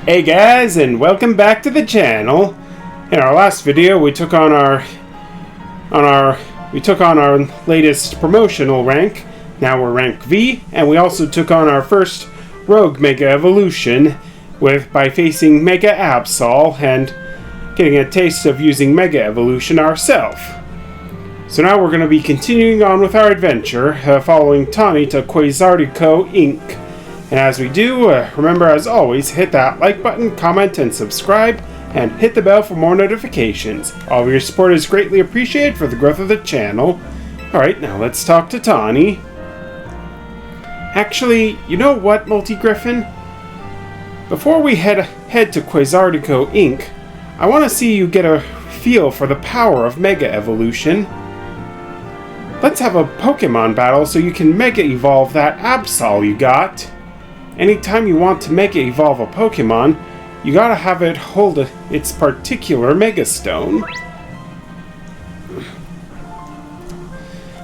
Hey guys, and welcome back to the channel. In our last video, we took on our latest promotional rank. Now we're rank V, and we also took on our first Rogue Mega Evolution by facing Mega Absol and getting a taste of using Mega Evolution ourselves. So now we're going to be continuing on with our adventure, following Tawny to Quasartico Inc. And as we do, remember as always, hit that like button, comment, and subscribe, and hit the bell for more notifications. All of your support is greatly appreciated for the growth of the channel. Alright, now let's talk to Tawny. Actually, you know what, Multi-Griffin? Before we head to Quasartico Inc., I want to see you get a feel for the power of Mega Evolution. Let's have a Pokemon battle so you can Mega Evolve that Absol you got. Anytime you want to Mega Evolve a Pokemon, you gotta have it hold its particular Mega Stone.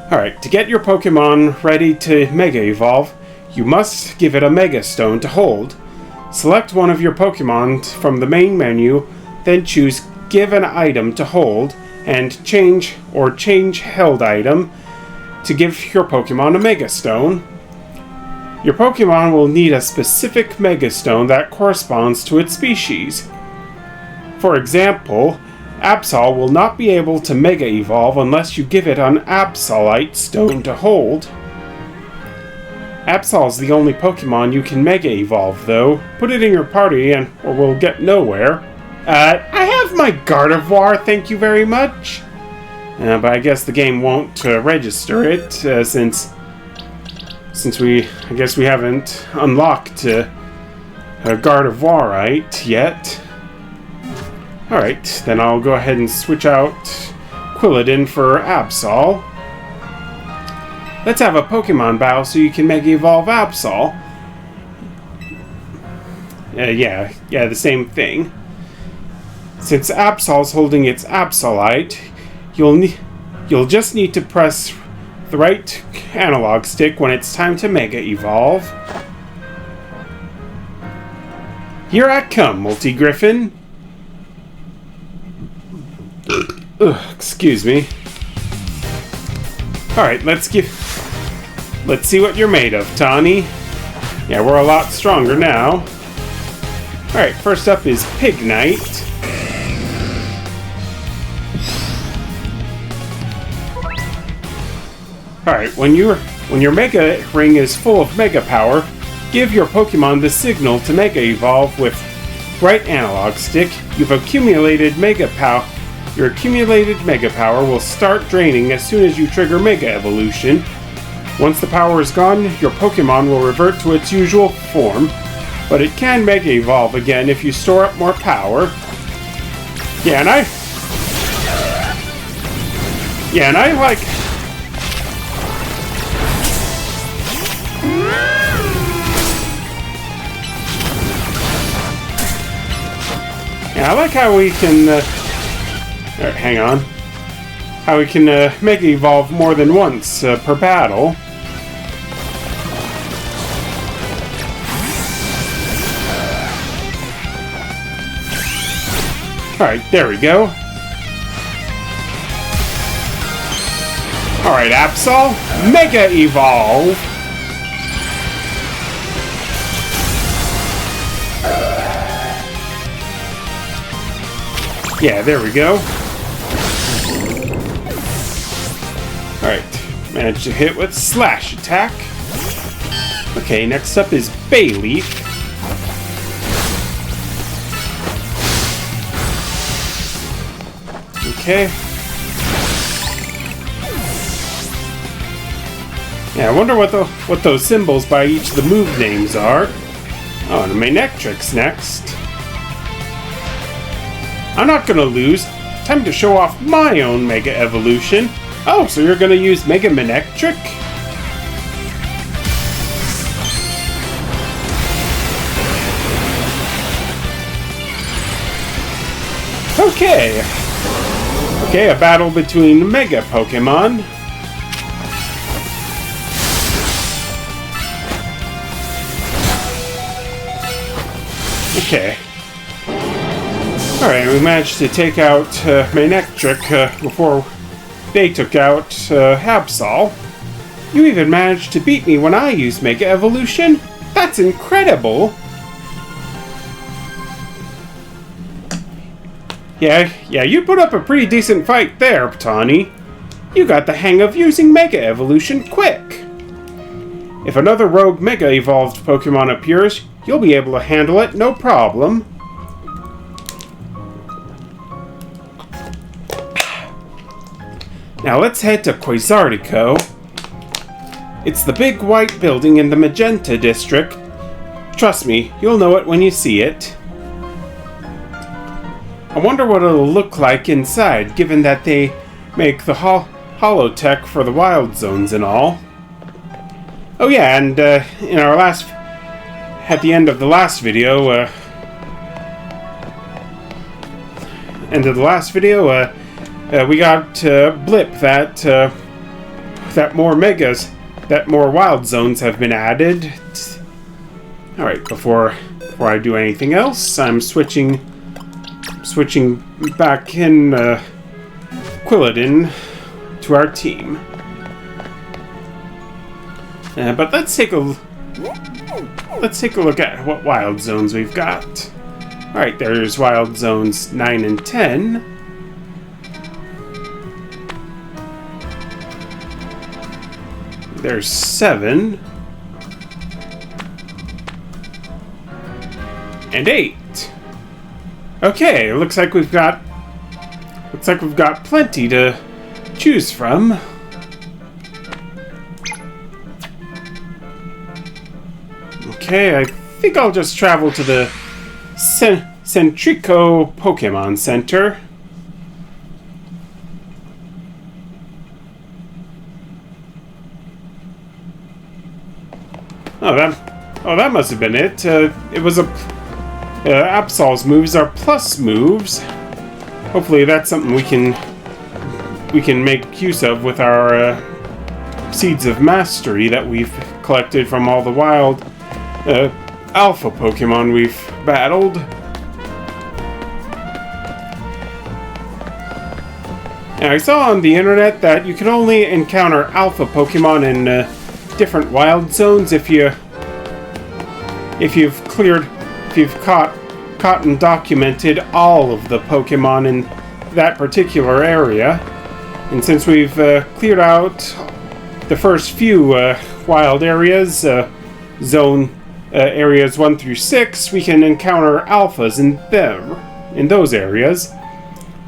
Alright, to get your Pokemon ready to Mega Evolve, you must give it a Mega Stone to hold. Select one of your Pokemon from the main menu, then choose Give an Item to Hold, and change Held Item to give your Pokemon a Mega Stone. Your Pokemon will need a specific Mega Stone that corresponds to its species. For example, Absol will not be able to Mega Evolve unless you give it an Absolite Stone to hold. Absol is the only Pokemon you can Mega Evolve, though. Put it in your party or we'll get nowhere. I have my Gardevoir, thank you very much. But I guess the game won't register it since we haven't unlocked Gardevoir yet. Alright, then I'll go ahead and switch out Quilladin for Absol. Let's have a Pokemon battle so you can Mega Evolve Absol. Yeah, the same thing. Since Absol's holding its Absolite, you'll just need to press the right analog stick when it's time to Mega Evolve. Here I come, Multi-Griffin. Excuse me. Alright, let's see what you're made of, Tawny. Yeah, we're a lot stronger now. Alright, first up is Pignite. Alright, when your Mega Ring is full of Mega Power, give your Pokemon the signal to Mega Evolve with right analog stick. Your accumulated Mega Power will start draining as soon as you trigger Mega Evolution. Once the power is gone, your Pokemon will revert to its usual form, but it can Mega Evolve again if you store up more power. And I like... I like how we can, hang on. How we can Mega Evolve more than once per battle. Alright, there we go. Alright, Absol, Mega Evolve! Yeah, there we go. Alright, managed to hit with Slash Attack. Okay, next up is Bayleaf. Okay. Yeah, I wonder what those symbols by each of the move names are. Oh, and Manectric's next. I'm not gonna lose. Time to show off my own Mega Evolution. Oh, so you're gonna use Mega Manectric? Okay. Okay, a battle between Mega Pokemon. Okay. Alright, we managed to take out Manectric before they took out Absol. You even managed to beat me when I used Mega Evolution? That's incredible! Yeah, you put up a pretty decent fight there, Ptani. You got the hang of using Mega Evolution quick. If another rogue Mega Evolved Pokemon appears, you'll be able to handle it no problem. Now let's head to Quasartico. It's the big white building in the Magenta district. Trust me, you'll know it when you see it. I wonder what it'll look like inside, given that they make the holotech for the wild zones and all. Oh yeah, and in our at the end of the last video, we got blip that more wild zones have been added. All right, before I do anything else, I'm switching back in Quilladin to our team. But let's take a look at what wild zones we've got. All right, there's wild zones 9 and 10. There's 7 and 8. Okay, looks like we've got plenty to choose from. Okay, I think I'll just travel to the Centrico Pokemon Center. Oh, that must have been it. It was Absol's moves are plus moves. Hopefully that's something we can make use of with our Seeds of Mastery that we've collected from all the wild Alpha Pokemon we've battled. Now, I saw on the internet that you can only encounter Alpha Pokemon in different wild zones if you've caught and documented all of the Pokemon in that particular area. And since we've cleared out the first few wild areas, areas 1 through 6, we can encounter alphas in those areas.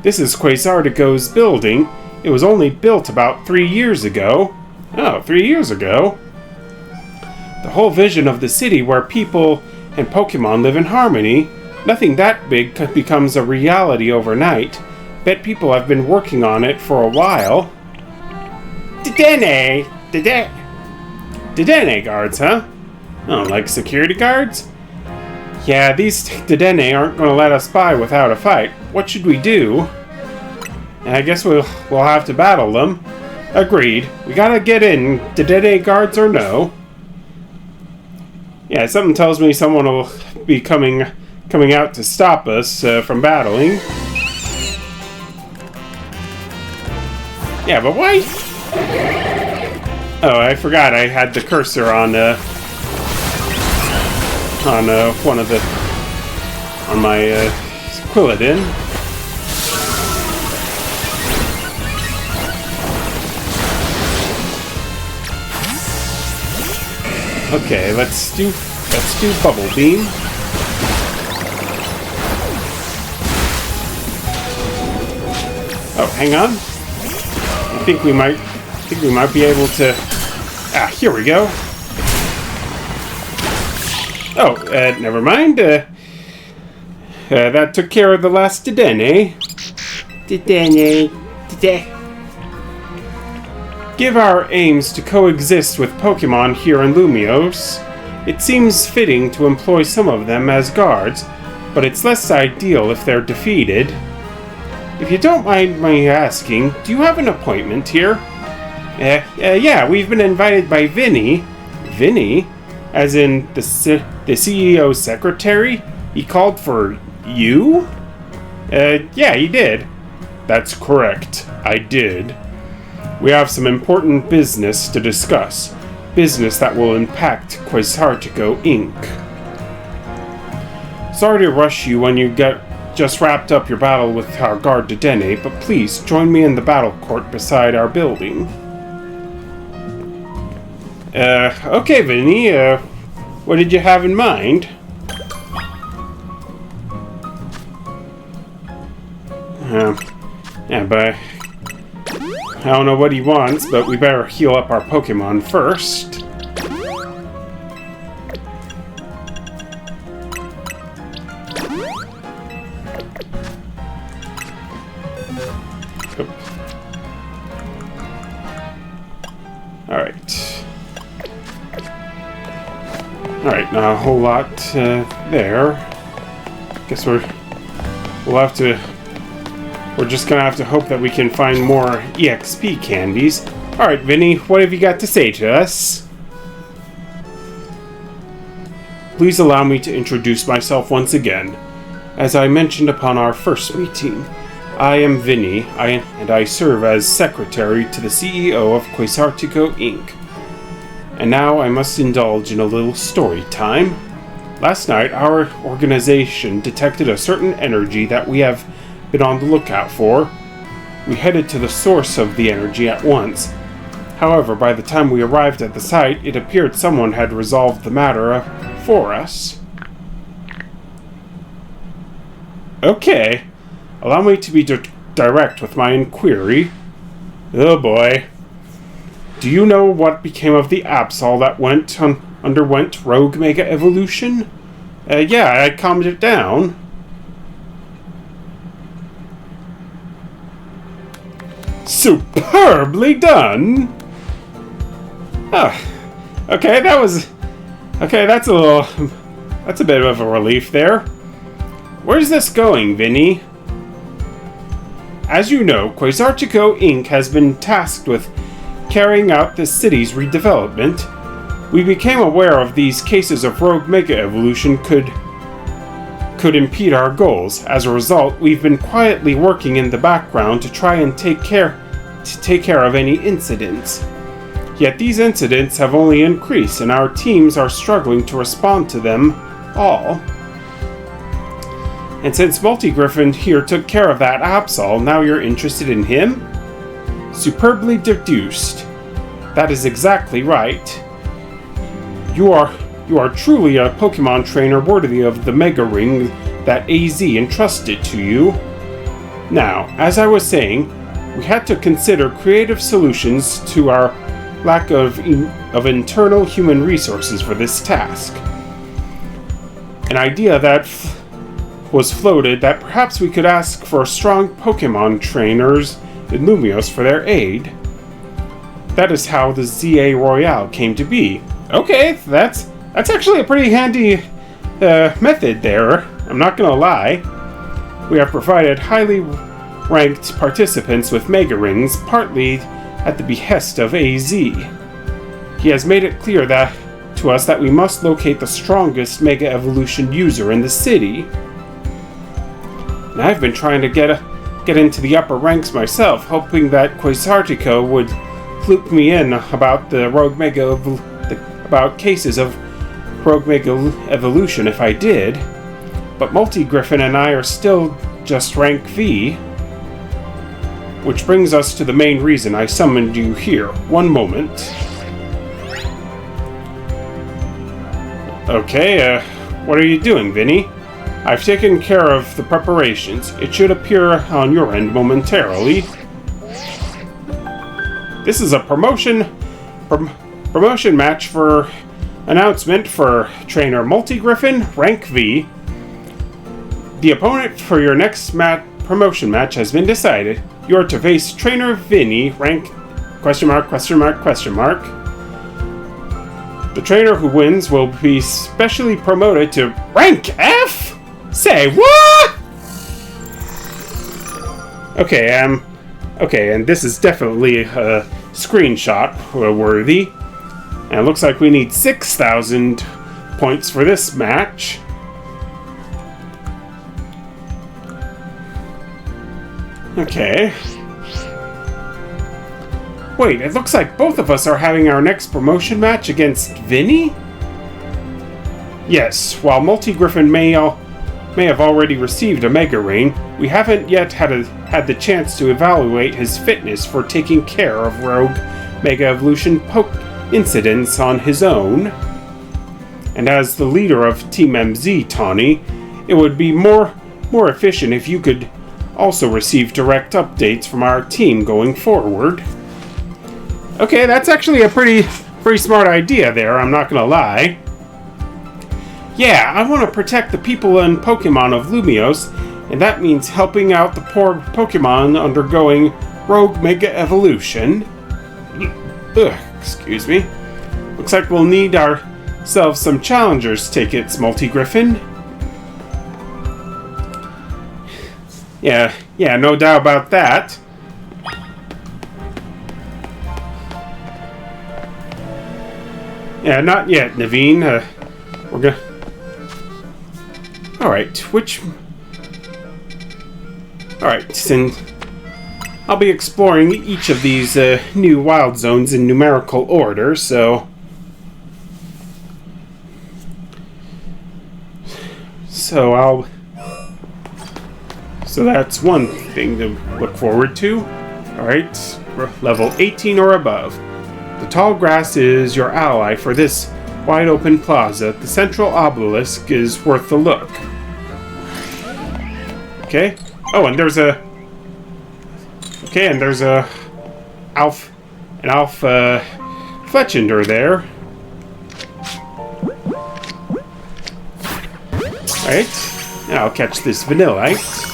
This is Quasartico's building. It was only built about 3 years ago. Oh, 3 years ago? The whole vision of the city where people and Pokemon live in harmony. Nothing that big becomes a reality overnight. Bet people have been working on it for a while. Dedenne guards, huh? Oh, like security guards? Yeah, these Dedenne aren't going to let us by without a fight. What should we do? I guess we'll have to battle them. Agreed. We gotta get in, Dedenne guards or no. Yeah, something tells me someone will be coming out to stop us from battling. Yeah, but why? Oh, I forgot I had the cursor on my Quilladin. Okay, let's do Bubble Beam. Oh, hang on. I think we might be able to. Ah, here we go. Oh, never mind. That took care of the last Dedenne. Dedenne. Give our aims to coexist with Pokemon here in Lumiose. It seems fitting to employ some of them as guards, but it's less ideal if they're defeated. If you don't mind my asking, do you have an appointment here? Yeah, we've been invited by Vinnie. Vinnie? As in the CEO's secretary? He called for you? Yeah, he did. That's correct. I did. We have some important business to discuss. Business that will impact Quasartico Inc. Sorry to rush you when you just wrapped up your battle with our guard de Dene, but please join me in the battle court beside our building. Okay, Vinnie, what did you have in mind? Yeah, but I don't know what he wants, but we better heal up our Pokemon first. Alright, now a whole lot there. Guess we're just gonna have to hope that we can find more EXP candies. Alright, Vinnie, what have you got to say to us? Please allow me to introduce myself once again. As I mentioned upon our first meeting, I am Vinnie, and I serve as secretary to the CEO of Quasartico Inc. And now I must indulge in a little story time. Last night, our organization detected a certain energy that we have been on the lookout for. We headed to the source of the energy at once. However, by the time we arrived at the site, it appeared someone had resolved the matter for us. Okay, allow me to be direct with my inquiry. Oh boy. Do you know what became of the Absol that underwent Rogue Mega Evolution? Yeah, I calmed it down. Superbly done! Oh, okay, that's a bit of a relief there. Where's this going, Vinnie? As you know, Quasartico Inc. has been tasked with carrying out the city's redevelopment. We became aware of these cases of Rogue Mega Evolution could impede our goals. As a result, we've been quietly working in the background to try and take care of any incidents. Yet these incidents have only increased, and our teams are struggling to respond to them all. And since Multigriffin here took care of that Absol, now you're interested in him? Superbly deduced. That is exactly right. You are truly a Pokemon trainer worthy of the Mega Ring that AZ entrusted to you. Now, as I was saying, we had to consider creative solutions to our lack of internal human resources for this task. An idea that was floated that perhaps we could ask for strong Pokemon trainers in Lumios for their aid. That is how the ZA Royale came to be. Okay, that's actually a pretty handy method there, I'm not gonna lie. We have provided highly ranked participants with Mega Rings, partly at the behest of AZ. He has made it clear to us that we must locate the strongest Mega Evolution user in the city. And I've been trying to get into the upper ranks myself, hoping that Quasartico would fluke me in about about cases of Rogue Mega Evolution if I did. But Multigriffin and I are still just rank V. Which brings us to the main reason I summoned you here. One moment. Okay, what are you doing, Vinnie? I've taken care of the preparations. It should appear on your end momentarily. This is a promotion match for announcement for trainer Multigriffin, rank V. The opponent for your next promotion match has been decided. You're to face trainer Vinnie, rank ... The trainer who wins will be specially promoted to rank F? Say what? Okay, and this is definitely a screenshot worthy. And it looks like we need 6,000 points for this match. Okay. Wait, it looks like both of us are having our next promotion match against Vinnie? Yes, while Multi-Griffin may have already received a Mega Ring, we haven't yet had the chance to evaluate his fitness for taking care of Rogue Mega Evolution incidents on his own. And as the leader of Team MZ, Tawny, it would be more efficient if you could also receive direct updates from our team going forward. Okay, that's actually a pretty smart idea there, I'm not gonna lie. Yeah, I want to protect the people and Pokemon of Lumiose, and that means helping out the poor Pokemon undergoing Rogue Mega Evolution. Ugh, excuse me. Looks like we'll need ourselves some Challengers tickets, Multi-Griffin. Yeah, no doubt about that. Yeah, not yet, Naveen. We're gonna... Alright, Alright, and I'll be exploring each of these new wild zones in numerical order, so... So that's one thing to look forward to. Alright, level 18 or above. The tall grass is your ally for this wide open plaza. The central obelisk is worth a look. Okay. Oh, and there's a... Okay, and there's a... Alpha Fletchender there. Alright. Now I'll catch this Vanillite.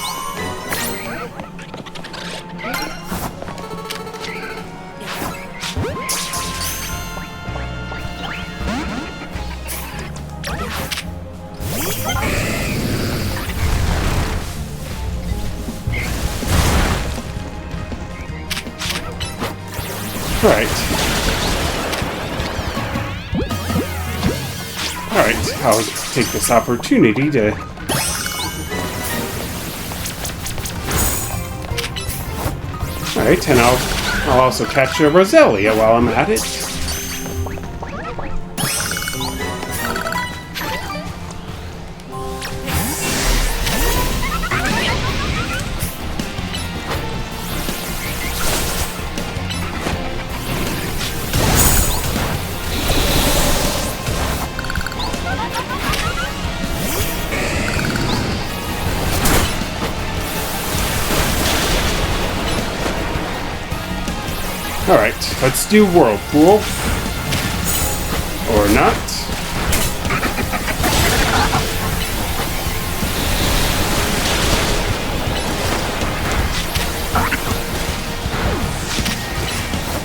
Alright, I'll take this opportunity to... Alright, and I'll also catch a Roselia while I'm at it. Alright, let's do Whirlpool. Or not.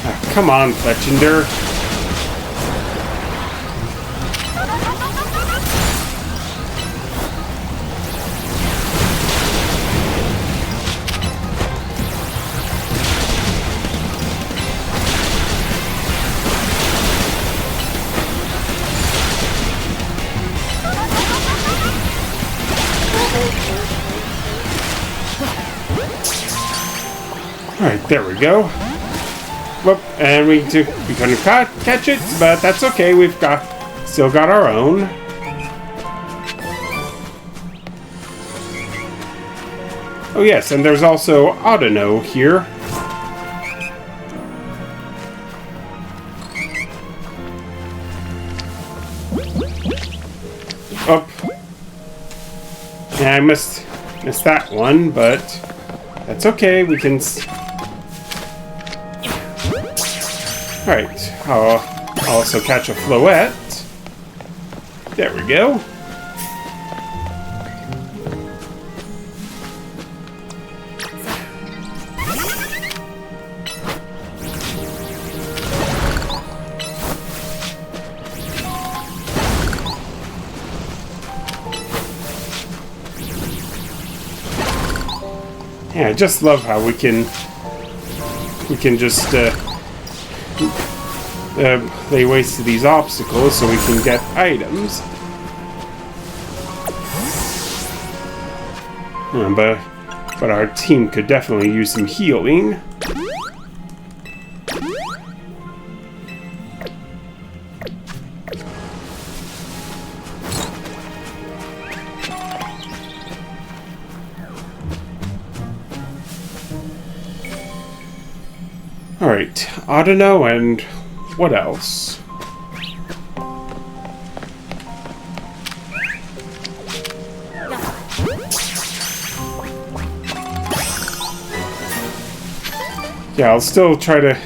Ah, come on, Fletchender. Alright, there we go. Whoop, and we couldn't catch it, but that's okay. We've still got our own. Oh yes, and there's also Audino here. Oh, yeah, I missed that one, but that's okay. We can. Alright, I'll also catch a Floette. There we go. Yeah, I just love how we can just lay waste to these obstacles so we can get items. But But our team could definitely use some healing. Alright, Audino and what else? Yeah, I'll still try to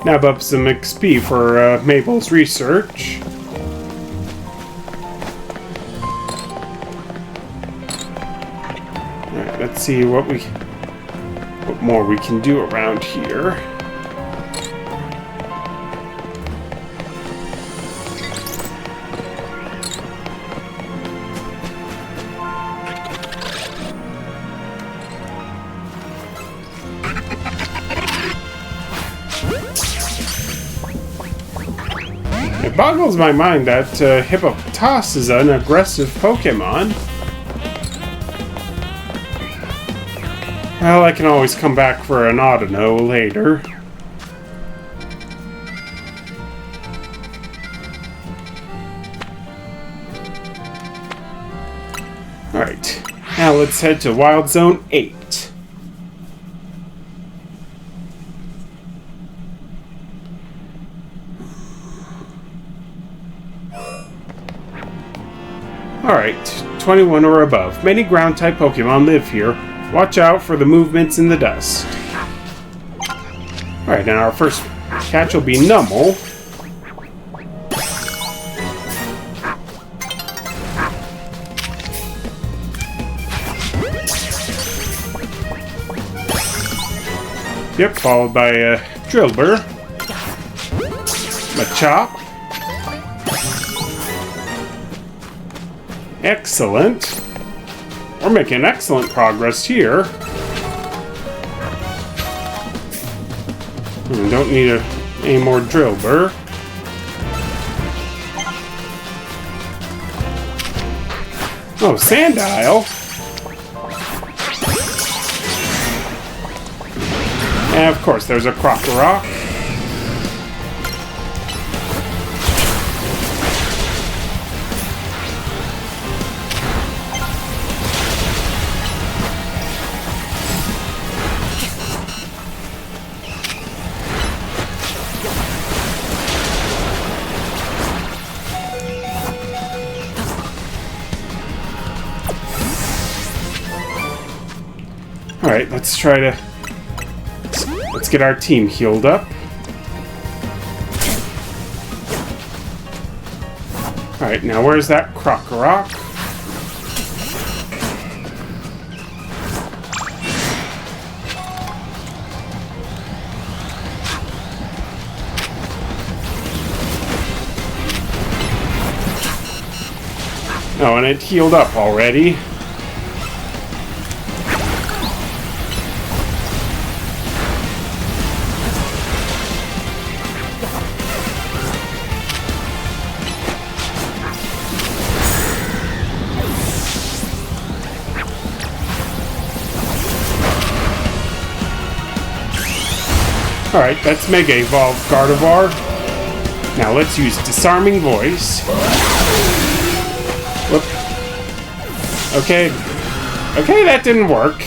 nab up some XP for Mabel's research. Alright, let's see what more we can do around here. It boggles my mind that Hippopotas is an aggressive Pokemon. Well, I can always come back for an Audino later. Alright, now let's head to Wild Zone 8. Alright, 21 or above. Many ground-type Pokemon live here. Watch out for the movements in the dust. Alright, and our first catch will be Numel. Yep, followed by Drillbur. Machop. Excellent. We're making excellent progress here. Don't need any more Drillbur. Oh, Sandile. And of course, there's a Crocorock. Alright, let's try to... Let's get our team healed up. Alright, now where's that Crocorock? Oh, and it healed up already. Alright, that's Mega Evolved Gardevoir. Now let's use Disarming Voice. Whoop. Okay. Okay, that didn't work.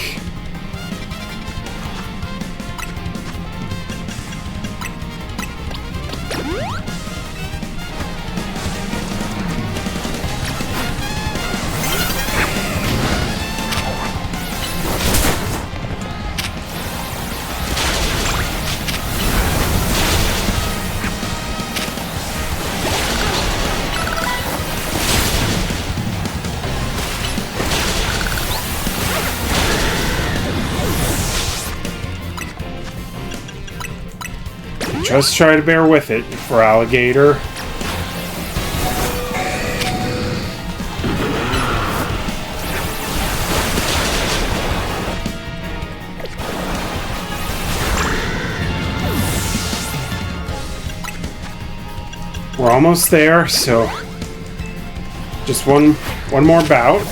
Just try to bear with it for Alligator. We're almost there, so just one more bout.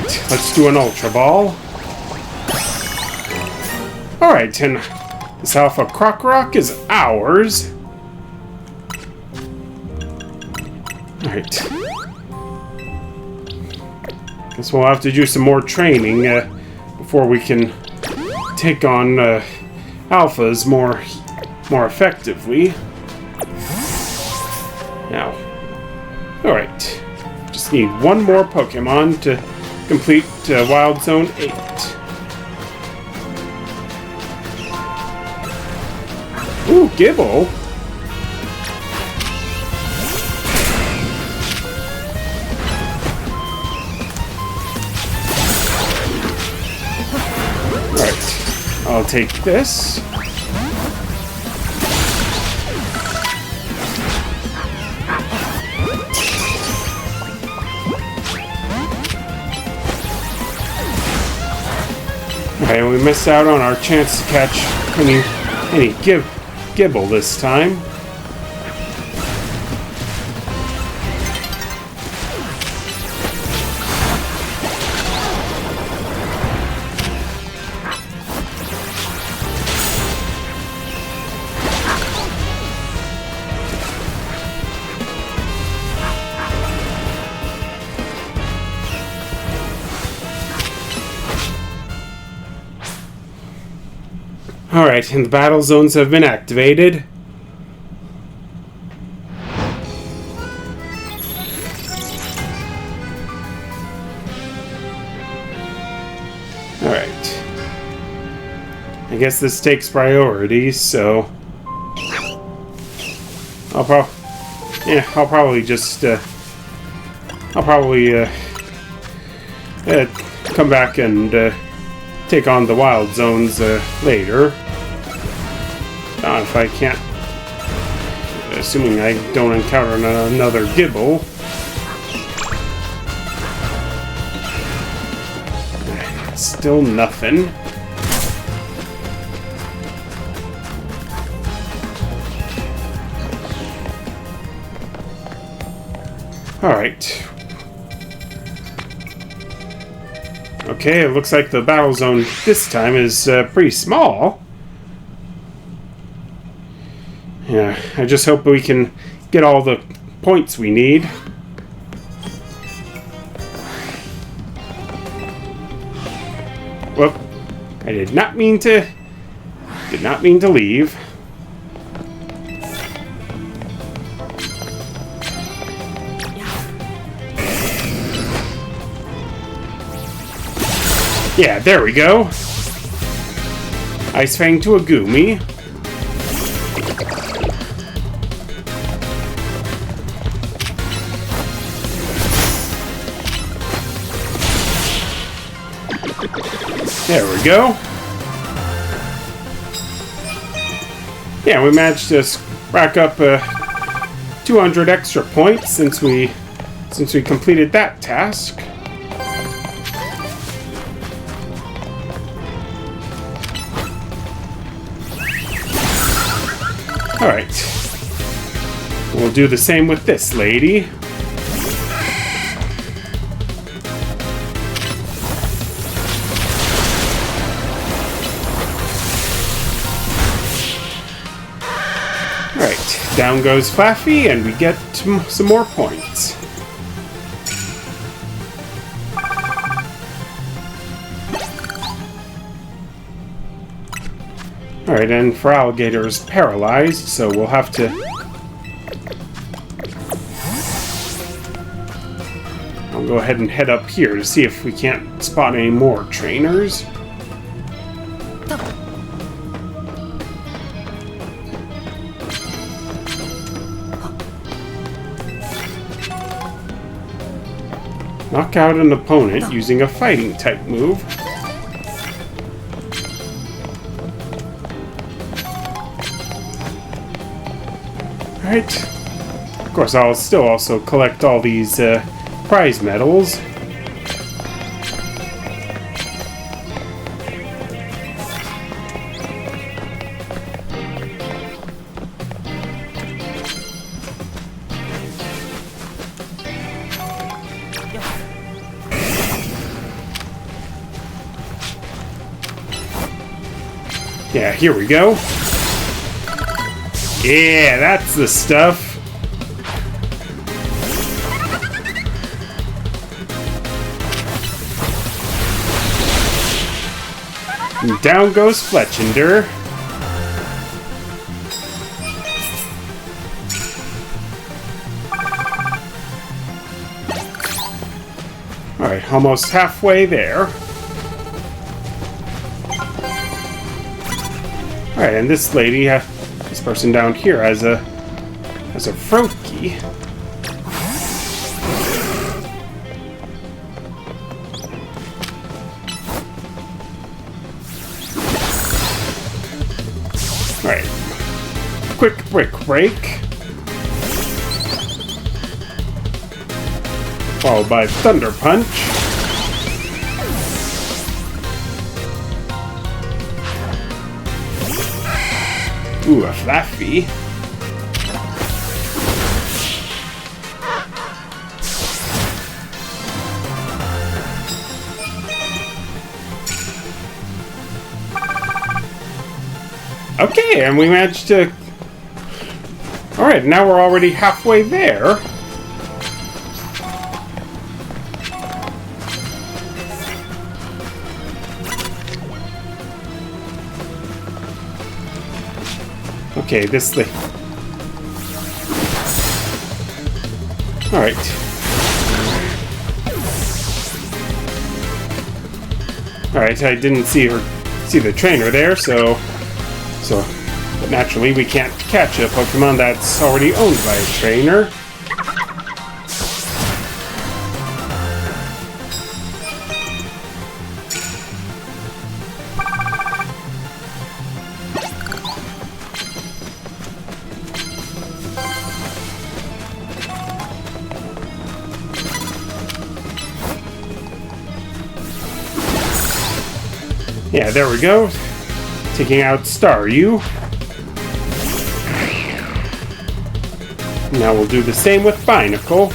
Alright, let's do an Ultra Ball. Alright, and this Alpha Croc Rock is ours. Alright. Guess we'll have to do some more training before we can take on alphas more effectively. Now, alright. Just need one more Pokemon to complete Wild Zone 8. Ooh, Gibble! Alright, I'll take this. Okay, we missed out on our chance to catch any Gibble this time. Alright, and the battle zones have been activated. Alright. I guess this takes priority, so I'll probably just come back and take on the wild zones later. If I can't, assuming I don't encounter another Gibble. Still nothing. Alright. Okay, it looks like the battle zone this time is pretty small. Yeah, I just hope we can get all the points we need. Whoop. I did not mean to leave. Yeah, there we go. Ice Fang to a Goomy. There we go. Yeah, we managed to rack up 200 extra points since we completed that task. Alright. We'll do the same with this lady. Alright, down goes Flaffy, and we get some more points. Alright, and for Alligator is paralyzed, so we'll have to... I'll go ahead and head up here to see if we can't spot any more trainers. Knock out an opponent using a fighting type move. Alright. Of course, I'll still also collect all these prize medals. Yeah, here we go. Yeah, that's the stuff. And down goes Fletchender. Alright, almost halfway there. Alright, and this lady, this person down here has a throat key. Alright. Quick brick break. Followed by Thunder Punch. Ooh, a Flaffy. Okay, and we managed to... Alright, now we're already halfway there. Okay, this thing. Alright. Alright, I didn't see the trainer there, so but naturally we can't catch a Pokemon that's already owned by a trainer. Yeah, there we go. Taking out Staryu. Now we'll do the same with Binacle.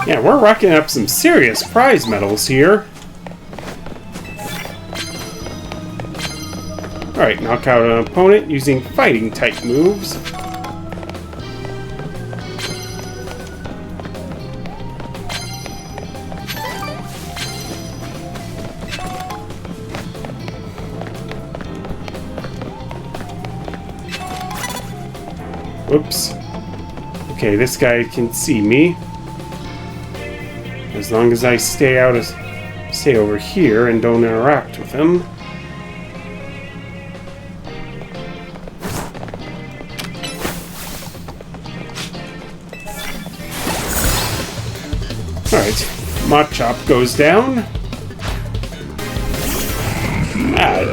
Yeah, we're racking up some serious prize medals here. Alright, knock out an opponent using fighting-type moves. Whoops. Okay, this guy can see me. As long as I stay over here and don't interact with him. Alright, Machop goes down.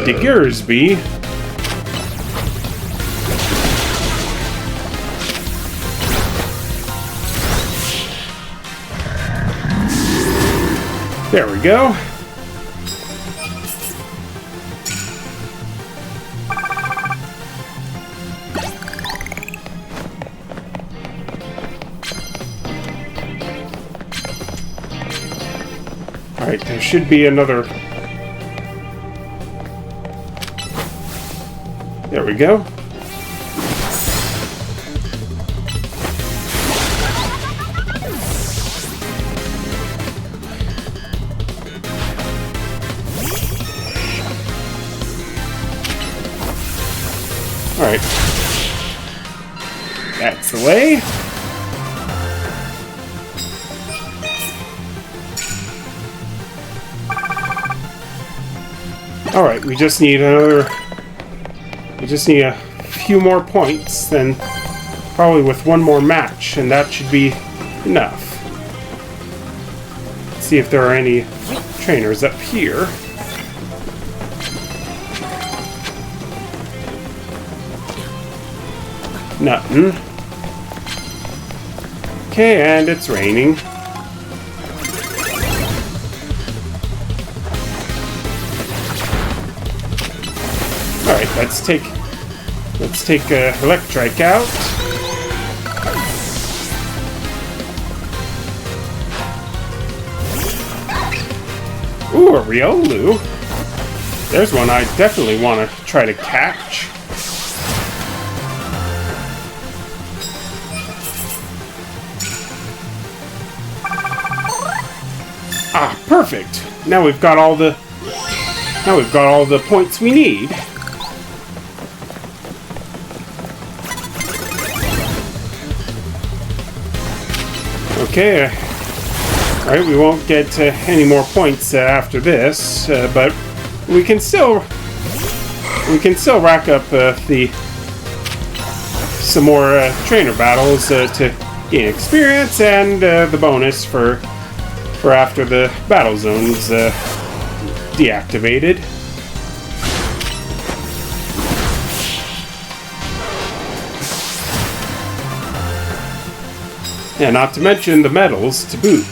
Diggersby. There we go. Alright, there should be another... There we go. Alright. That's the way. Alright, we just need a few more points, then probably with one more match, and that should be enough. Let's see if there are any trainers up here. Nothing. Okay, and it's raining. Alright, let's take Electrike out. Ooh, a Riolu. There's one I definitely want to try to catch. Ah, perfect. Now we've got all the points we need. Okay. All right, we won't get any more points after this, but we can still rack up some more trainer battles to gain experience and the bonus for after the battle zones deactivated. And not to mention the medals to boot.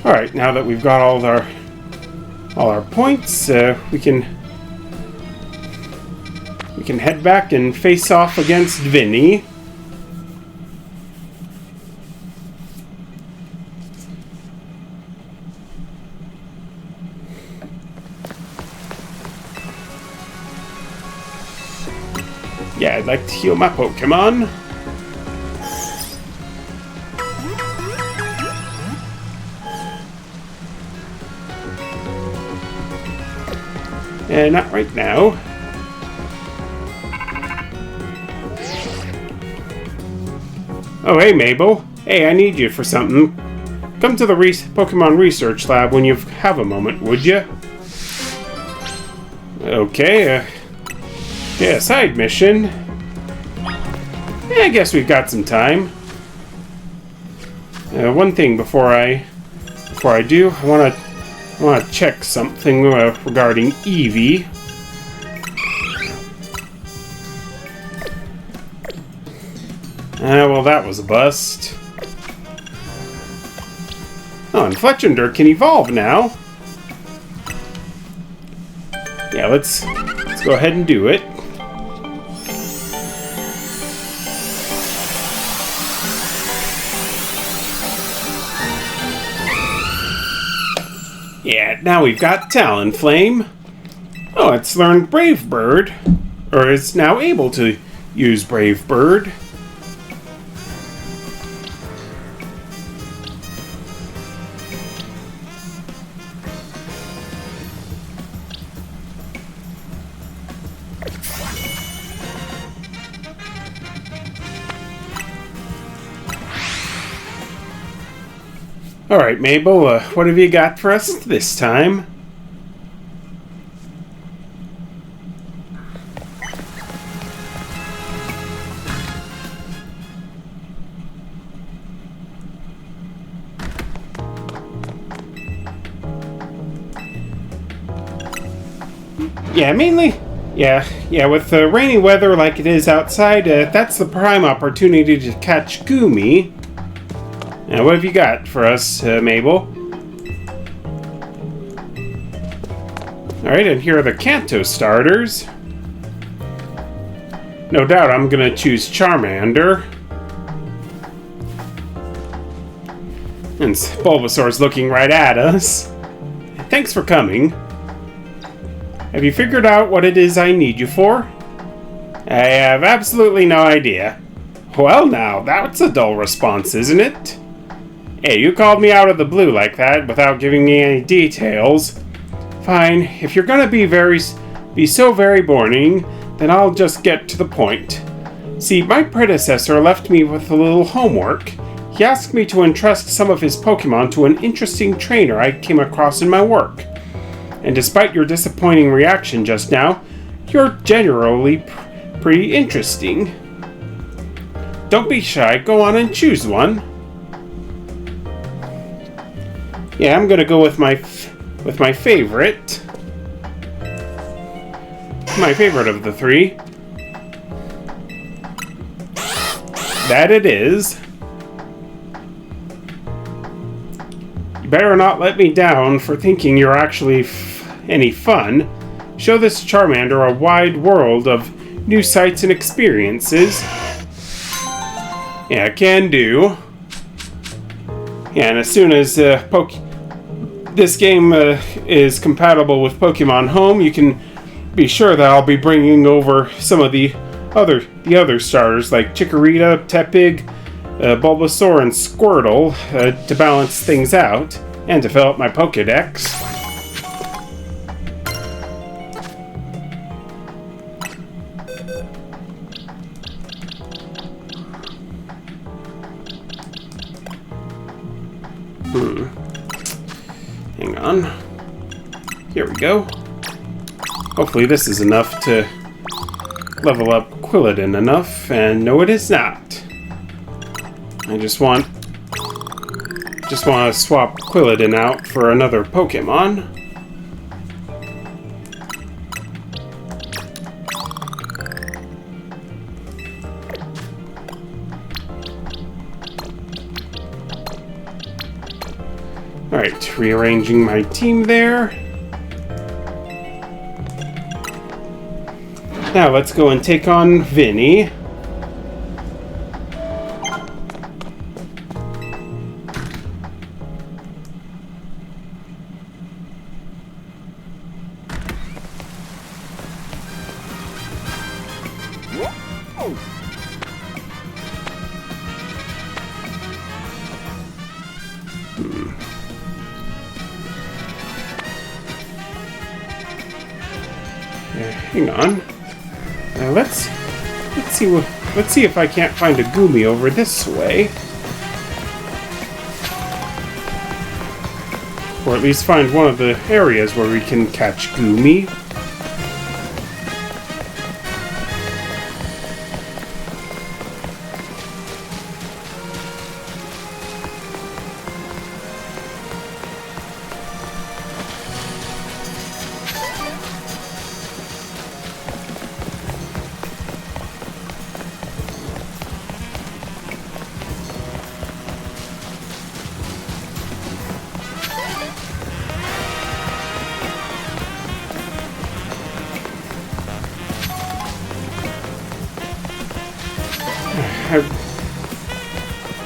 Alright, now that we've got all our points, we can head back and face off against Vinnie. Yeah, I'd like to heal my Pokemon. Not right now. Oh, hey, Mabel. Hey, I need you for something. Come to the Pokemon Research Lab when you have a moment, would you? Okay, yeah, side mission. Yeah, I guess we've got some time. One thing before I do, I want to check something regarding Eevee. Well, that was a bust. Oh, and Fletchinder can evolve now. Yeah, let's go ahead and do it. Yeah, now we've got Talonflame. Oh, it's learned Brave Bird, or is now able to use Brave Bird. Alright, Mabel, what have you got for us this time? Yeah, mainly. Yeah, with the rainy weather like it is outside, that's the prime opportunity to catch Goomy. Now, what have you got for us, Mabel? Alright, and here are the Kanto starters. No doubt I'm gonna choose Charmander. And Bulbasaur's looking right at us. Thanks for coming. Have you figured out what it is I need you for? I have absolutely no idea. Well now, that's a dull response, isn't it? Hey, you called me out of the blue like that without giving me any details. Fine, if you're gonna be so very boring, then I'll just get to the point. See, my predecessor left me with a little homework. He asked me to entrust some of his Pokemon to an interesting trainer I came across in my work. And despite your disappointing reaction just now, you're generally pretty interesting. Don't be shy, go on and choose one. Yeah, I'm gonna go with my favorite. My favorite of the three. That it is. better not let me down for thinking you're actually any fun. Show this Charmander a wide world of new sights and experiences. Yeah, can do. Yeah, and as soon as this game is compatible with Pokemon Home, you can be sure that I'll be bringing over some of the other starters like Chikorita, Tepig, Bulbasaur, and Squirtle to balance things out and to fill up my Pokedex. Hang on. Here we go. Hopefully this is enough to level up Quilladin enough, and no it is not. I just want to swap Quilladin out for another Pokemon. Alright, rearranging my team there. Now let's go and take on Vinnie. Hang on. Let's see if I can't find a Goomy over this way, or at least find one of the areas where we can catch Goomy.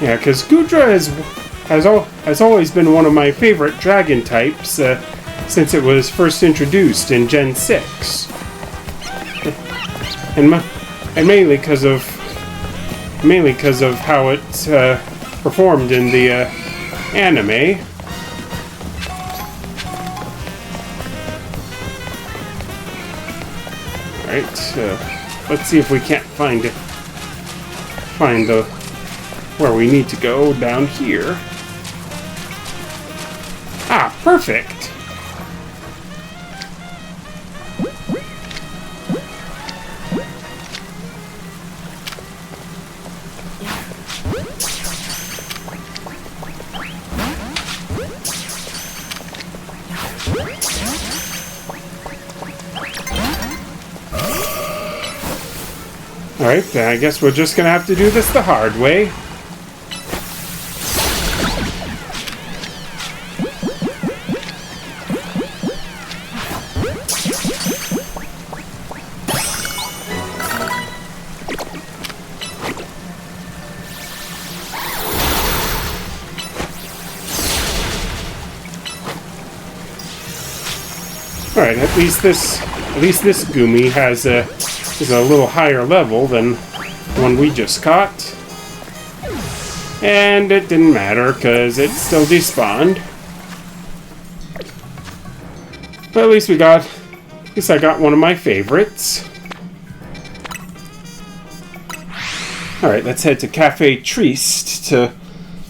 Yeah, because Goodra has always been one of my favorite dragon types since it was first introduced in Gen 6, and mainly because of how it performed in the anime. All right, let's see if we can't find where we need to go down here. Ah, perfect! Alright, I guess we're just gonna have to do this the hard way. Alright, at least this Goomy is a little higher level than the one we just caught. And it didn't matter because it still despawned. But at least I got one of my favorites. Alright, let's head to Cafe Triste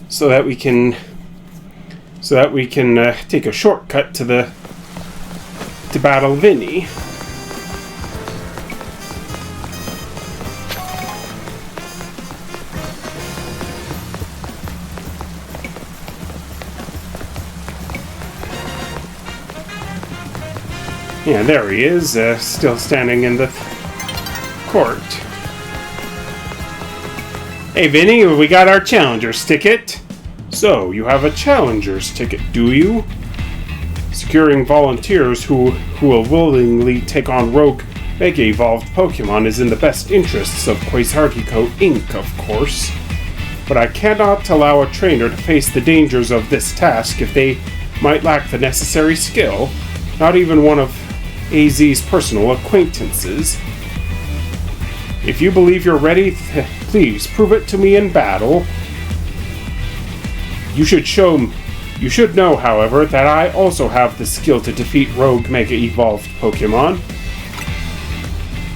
so that we can take a shortcut to battle Vinnie. Yeah, there he is, still standing in the court. Hey, Vinnie, we got our challenger's ticket. So, you have a challenger's ticket, do you? Securing volunteers who will willingly take on rogue Mega Evolved Pokemon is in the best interests of Quasartico Inc., of course. But I cannot allow a trainer to face the dangers of this task if they might lack the necessary skill, not even one of AZ's personal acquaintances. If you believe you're ready, please prove it to me in battle. You should know, however, that I also have the skill to defeat rogue Mega Evolved Pokemon.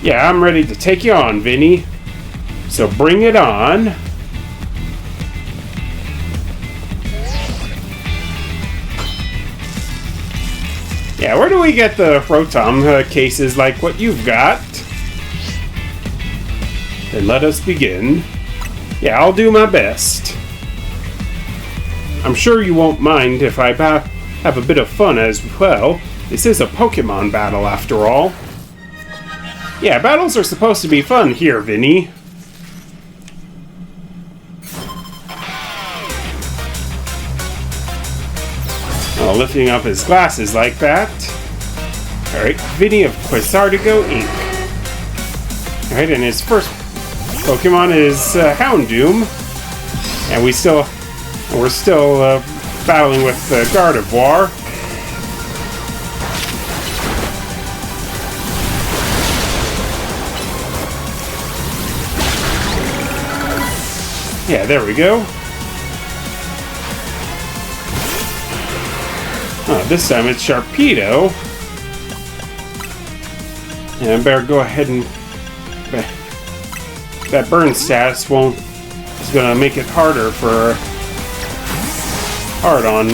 Yeah, I'm ready to take you on, Vinnie. So bring it on. Yeah, where do we get the Rotom cases like what you've got? Then let us begin. Yeah, I'll do my best. I'm sure you won't mind if I have a bit of fun as well. This is a Pokemon battle after all. Yeah, battles are supposed to be fun here, Vinnie. Oh, lifting up his glasses like that. Alright, Vinnie of Quasartico Inc. Alright, and his first Pokemon is Houndoom. And we're still battling with Gardevoir. Yeah, there we go. Oh, this time it's Sharpedo. And I better go ahead and... That burn status is gonna make it harder for... Hard on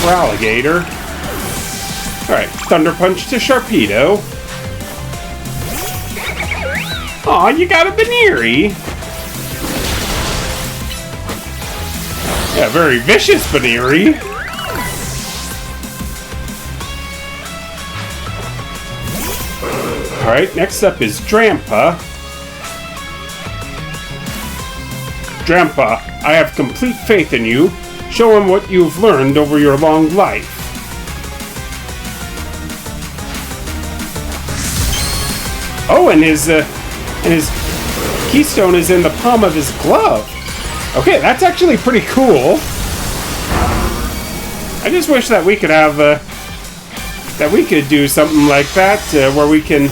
Alligator. Alright, Thunder Punch to Sharpedo. Aw, you got a Baneri! Yeah, very vicious Baneri. Alright, next up is Drampa. Drampa, I have complete faith in you. Show him what you've learned over your long life. Oh, and his keystone is in the palm of his glove. Okay, that's actually pretty cool. I just wish that we could have that we could do something like that where we can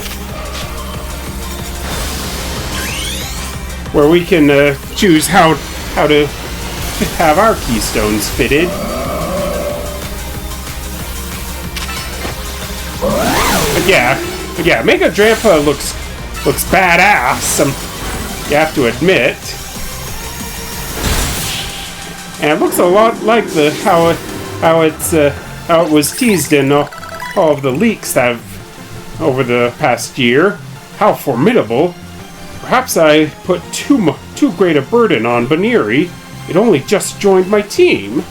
choose how to have our keystones fitted. But yeah, Mega Drampa looks badass. You have to admit. And it looks a lot like how it was teased in all of the leaks that have over the past year. How formidable! Perhaps I put too great a burden on Baneri. It only just joined my team.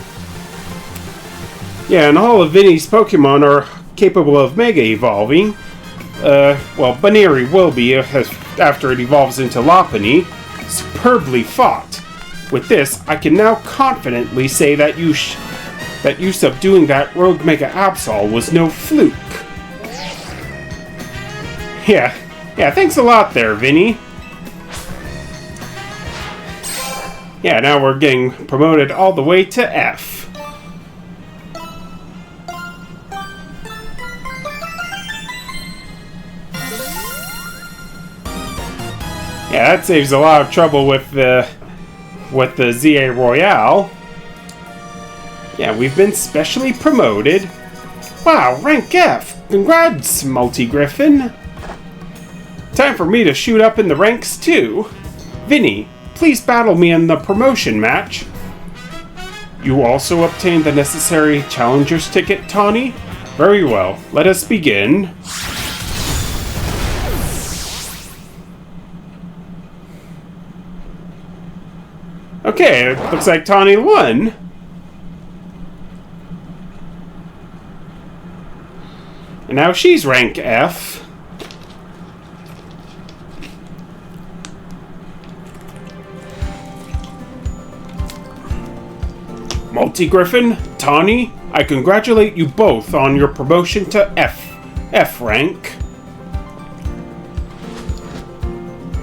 Yeah, and all of Vinnie's Pokemon are capable of Mega Evolving. Well, Baneri will be after it evolves into Lopunny. Superbly fought. With this, I can now confidently say that you subduing that rogue Mega Absol was no fluke. Yeah, thanks a lot there, Vinnie. Yeah, now we're getting promoted all the way to F. Yeah, that saves a lot of trouble with the ZA Royale. Yeah, we've been specially promoted. Wow, rank F! Congrats, Multi-Griffin! Time for me to shoot up in the ranks too. Vinnie, please battle me in the promotion match. You also obtained the necessary challenger's ticket, Tawny? Very well, let us begin. Okay, it looks like Tawny won. And now she's rank F. Multi-Griffin, Tawny, I congratulate you both on your promotion to F rank.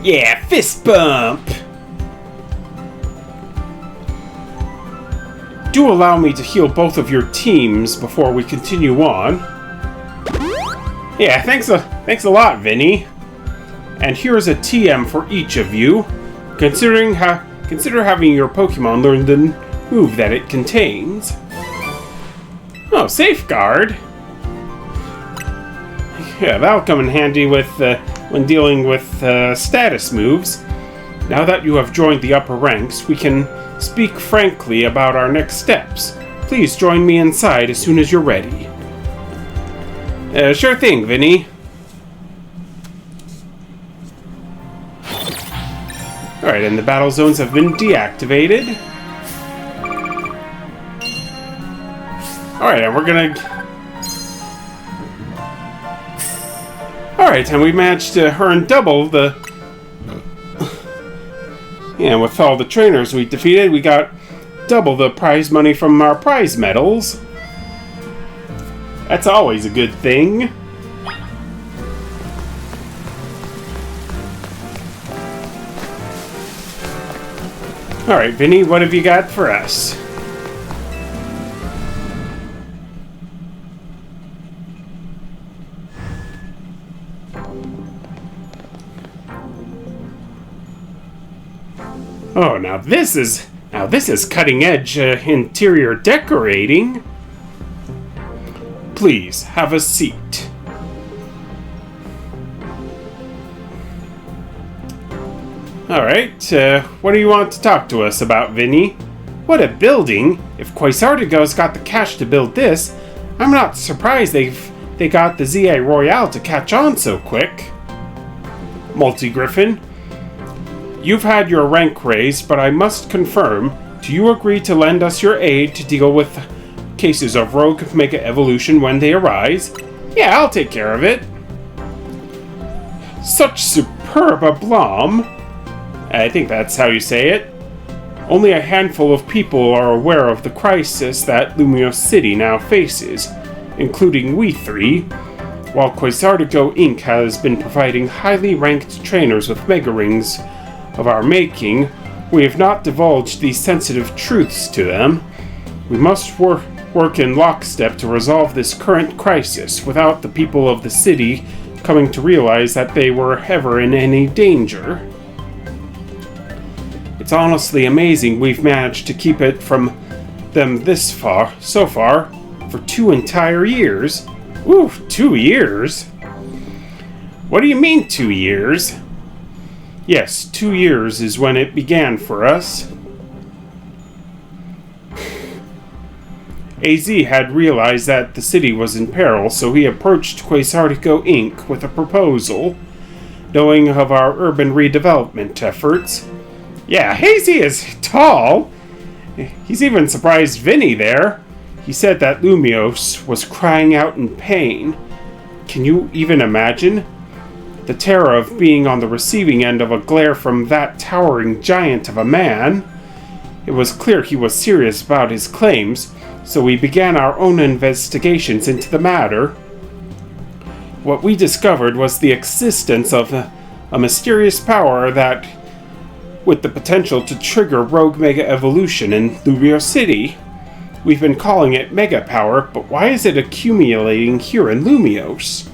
Yeah, fist bump! Do allow me to heal both of your teams before we continue on. Yeah, thanks a lot, Vinnie. And here's a TM for each of you. Consider having your Pokemon learn the move that it contains. Oh, Safeguard. Yeah, that'll come in handy with when dealing with status moves. Now that you have joined the upper ranks, we can speak frankly about our next steps. Please join me inside as soon as you're ready. Sure thing, Vinnie. Alright, and the battle zones have been deactivated. Alright, and we're gonna... Alright, and we managed to earn double the... Yeah, with all the trainers we defeated, we got double the prize money from our prize medals. That's always a good thing. Alright, Vinnie, what have you got for us? Oh, now this is cutting edge interior decorating. Please have a seat. Alright, what do you want to talk to us about, Vinnie? What a building! If Quasartigo's got the cash to build this, I'm not surprised they got the ZA Royale to catch on so quick. Multi-Griffin, you've had your rank raised, but I must confirm, do you agree to lend us your aid to deal with cases of rogue Mega Evolution when they arise? Yeah, I'll take care of it. Such superb aplomb. I think that's how you say it. Only a handful of people are aware of the crisis that Lumio City now faces, including we three. While Quasartigo Inc. has been providing highly ranked trainers with Mega Rings of our making, we have not divulged these sensitive truths to them. We must work in lockstep to resolve this current crisis without the people of the city coming to realize that they were ever in any danger. It's honestly amazing we've managed to keep it from them so far, for 2 entire years. Ooh, 2 years? What do you mean 2 years? Yes, 2 years is when it began for us. AZ had realized that the city was in peril, so he approached Quasartigo Inc. with a proposal, knowing of our urban redevelopment efforts. Yeah, Hazy is tall. He's even surprised Vinnie there. He said that Lumios was crying out in pain. Can you even imagine? The terror of being on the receiving end of a glare from that towering giant of a man. It was clear he was serious about his claims, so we began our own investigations into the matter. What we discovered was the existence of a mysterious power that with the potential to trigger rogue Mega Evolution in Lumio City. We've been calling it Mega Power, but why is it accumulating here in Lumios?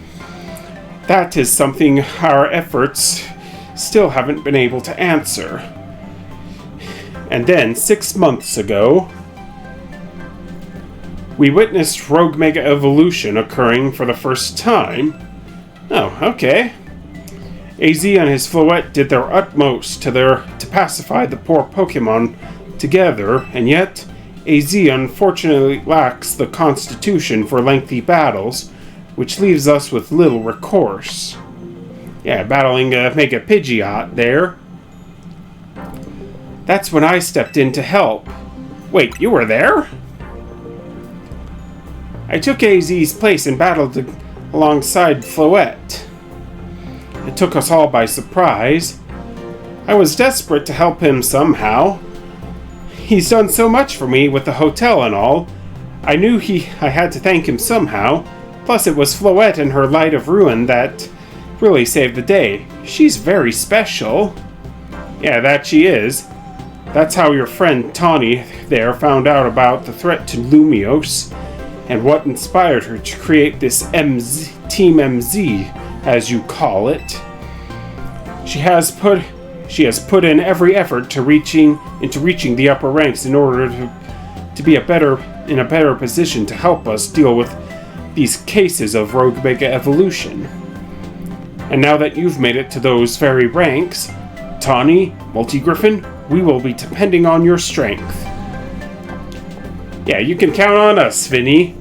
That is something our efforts still haven't been able to answer. And then, 6 months ago, we witnessed rogue Mega Evolution occurring for the first time. Oh, okay. AZ and his Floette did their utmost to pacify the poor Pokemon together, and yet AZ unfortunately lacks the constitution for lengthy battles, which leaves us with little recourse. Yeah, battling Mega Pidgeot there. That's when I stepped in to help. Wait, you were there? I took AZ's place and battled alongside Floette. It took us all by surprise. I was desperate to help him somehow. He's done so much for me with the hotel and all. I knew I had to thank him somehow. Plus it was Floette and her Light of Ruin that really saved the day. She's very special. Yeah, that she is. That's how your friend Tawny there found out about the threat to Lumios, and what inspired her to create this Team MZ, as you call it. She has put in every effort to reaching the upper ranks in order to be in a better position to help us deal with these cases of rogue mega evolution. And now that you've made it to those very ranks, Tawny, Multi-Griffin, we will be depending on your strength. Yeah, you can count on us, Vinnie.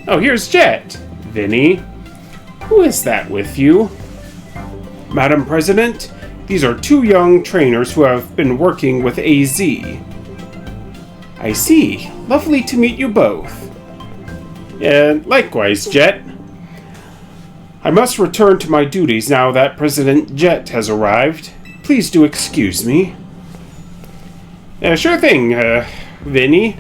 Oh, here's Jet. Vinnie, who is that with you? Madam President, these are 2 young trainers who have been working with AZ. I see. Lovely to meet you both. And likewise, Jet. I must return to my duties now that President Jet has arrived. Please do excuse me. Sure thing, Vinnie.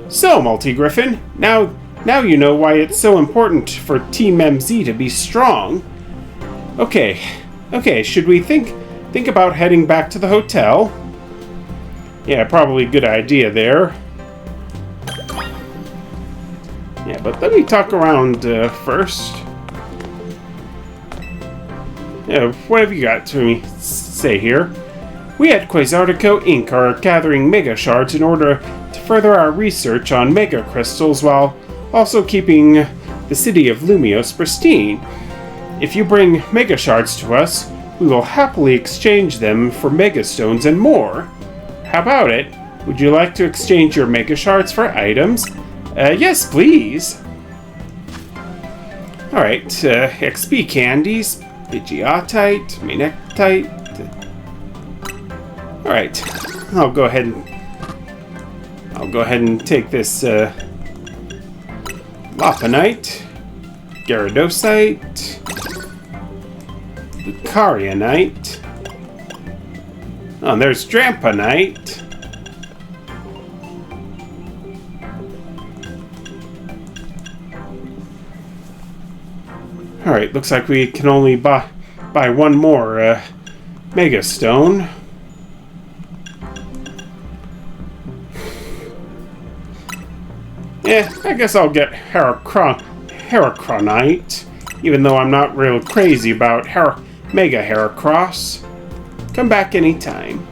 So, Multi-Griffin, now you know why it's so important for Team MZ to be strong. Okay, should we think about heading back to the hotel? Yeah, probably a good idea there. Yeah, but let me talk around first. Yeah, what have you got to me say here? We at Quasartico Inc. are gathering mega shards in order to further our research on mega crystals while also keeping the city of Lumios pristine. If you bring mega shards to us, we will happily exchange them for mega stones and more. How about it? Would you like to exchange your mega shards for items? Yes, please. Alright, XP candies, Pidgeotite, Manectite. Alright, I'll go ahead and take this Lopunite, Gyarados, Lucarionite. Oh, and there's Dramponite. Alright, looks like we can only buy one more Mega Stone. Yeah, I guess I'll get Heracronite, even though I'm not real crazy about Mega Heracross. Come back anytime.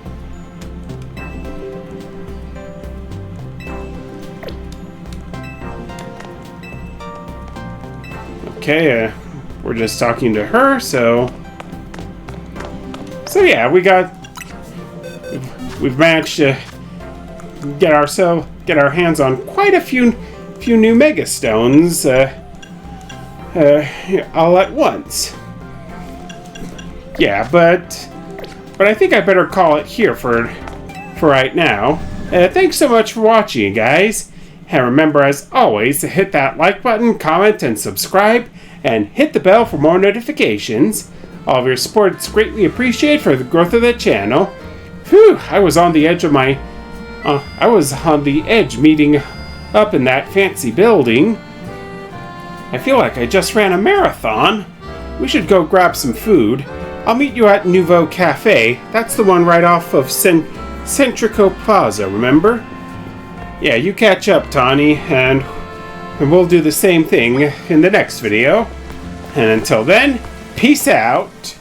Okay, we're just talking to her, so yeah, we've managed to get our hands on quite a few new Mega Stones all at once. Yeah, but I think I better call it here for right now. Thanks so much for watching, guys. And remember, as always, to hit that like button, comment, and subscribe, and hit the bell for more notifications. All of your support is greatly appreciated for the growth of the channel. Phew, I was on the edge meeting up in that fancy building. I feel like I just ran a marathon. We should go grab some food. I'll meet you at Nouveau Cafe. That's the one right off of Centrico Plaza, remember? Yeah, you catch up, Tawny, and we'll do the same thing in the next video. And until then, peace out.